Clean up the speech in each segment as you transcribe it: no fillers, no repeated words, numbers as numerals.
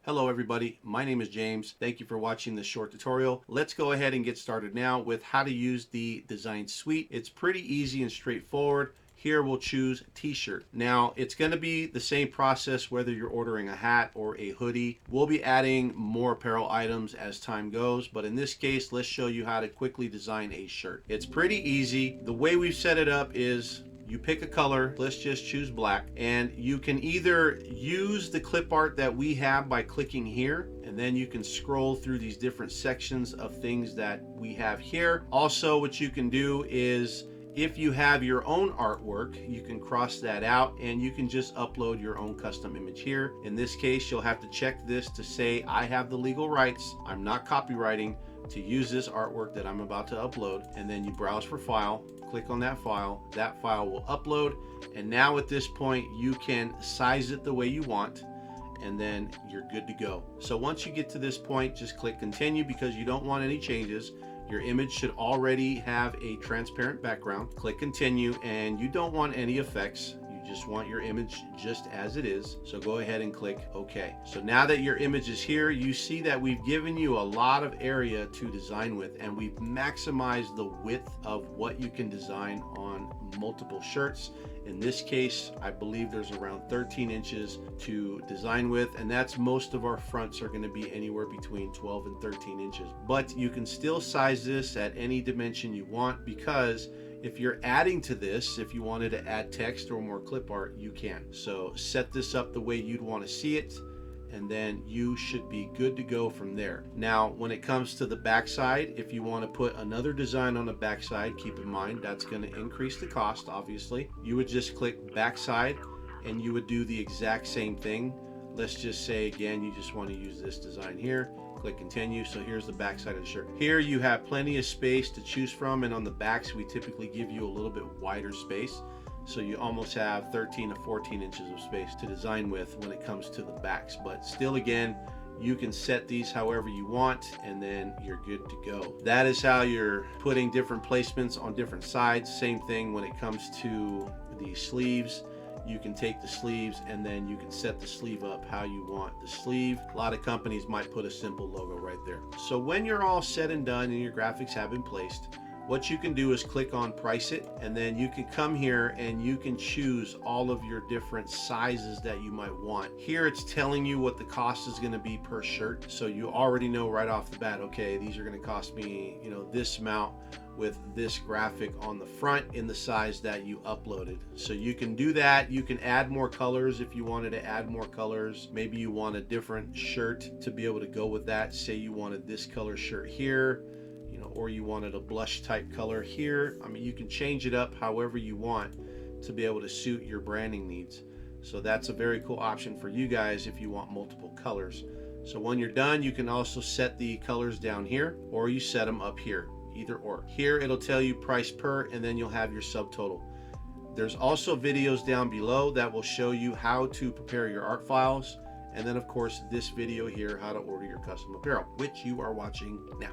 Hello everybody, my name is James. Thank you for watching this short tutorial. Let's go ahead and get started now with how to use the design suite. It's pretty easy and straightforward. Here we'll choose t-shirt. Now it's going to be the same process whether you're ordering a hat or a hoodie. We'll be adding more apparel items as time goes, but in this case let's show you how to quickly design a shirt. It's pretty easy. The way we've set it up is you pick a color, let's just choose black, and you can either use the clip art that we have by clicking here, and then you can scroll through these different sections of things that we have here. Also, what you can do is if you have your own artwork, you can cross that out and you can just upload your own custom image here. In this case, you'll have to check this to say I have the legal rights, I'm not copywriting, to use this artwork that I'm about to upload. And then you browse for file, click on that file will upload, and now at this point you can size it the way you want, and then you're good to go. So once you get to this point, just click continue because you don't want any changes. Your image should already have a transparent background. Click continue, and you don't want any effects. You just want your image just as it is. So go ahead and click OK. So now that your image is here, you see that we've given you a lot of area to design with, and we've maximized the width of what you can design on multiple shirts. In this case, I believe there's around 13 inches to design with, and that's most of our fronts are going to be anywhere between 12 and 13 inches. But you can still size this at any dimension you want, because if you're adding to this, if you wanted to add text or more clip art, you can. So set this up the way you'd want to see it, and then you should be good to go from there. Now, when it comes to the backside, if you want to put another design on the backside, keep in mind that's going to increase the cost, obviously. You would just click backside and you would do the exact same thing. Let's just say again, you just want to use this design here. Click continue. So here's the back side of the shirt. Here you have plenty of space to choose from, and on the backs we typically give you a little bit wider space. So you almost have 13 to 14 inches of space to design with when it comes to the backs. But still, again, you can set these however you want, and then you're good to go. That is how you're putting different placements on different sides. Same thing when it comes to the sleeves. You can take the sleeves and then you can set the sleeve up how you want the sleeve. A lot of companies might put a simple logo right there. So when you're all said and done and your graphics have been placed, what you can do is click on price it, and then you can come here and you can choose all of your different sizes that you might want. Here it's telling you what the cost is going to be per shirt, so you already know right off the bat, okay, these are going to cost me, this amount with this graphic on the front in the size that you uploaded. So you can do that. You can add more colors if you wanted to add more colors. Maybe you want a different shirt to be able to go with that. Say you wanted this color shirt here, or you wanted a blush type color here. I mean, you can change it up however you want to be able to suit your branding needs. So that's a very cool option for you guys if you want multiple colors. So when you're done, you can also set the colors down here, or you set them up here, either or. Here it'll tell you price per, and then you'll have your subtotal. There's also videos down below that will show you how to prepare your art files. And then of course this video here, how to order your custom apparel, which you are watching now.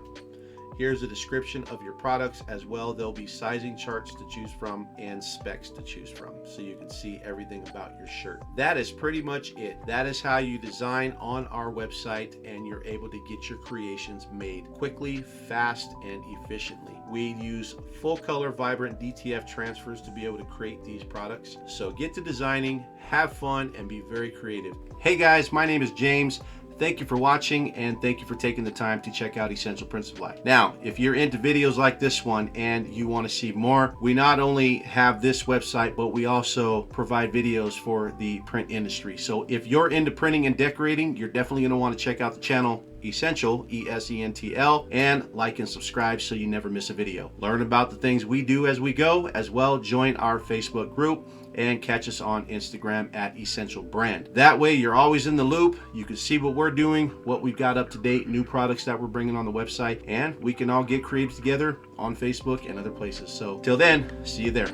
Here's a description of your products as well. There'll be sizing charts to choose from and specs to choose from, so you can see everything about your shirt. That is pretty much it. That is how you design on our website, and you're able to get your creations made quickly, fast, and efficiently. We use full color vibrant DTF transfers to be able to create these products. So get to designing, have fun, and be very creative. Hey guys, my name is James. Thank you for watching, and thank you for taking the time to check out Essential Print Supply. Now, if you're into videos like this one and you want to see more, we not only have this website, but we also provide videos for the print industry. So if you're into printing and decorating, you're definitely going to want to check out the channel Essential, ESENTL, and like and subscribe so you never miss a video. Learn about the things we do as we go. As well, join our Facebook group and catch us on Instagram at Essential Brand. That way you're always in the loop. You can see what we're doing, what we've got up to date, new products that we're bringing on the website, and we can all get creative together on Facebook and other places. So till then, see you there.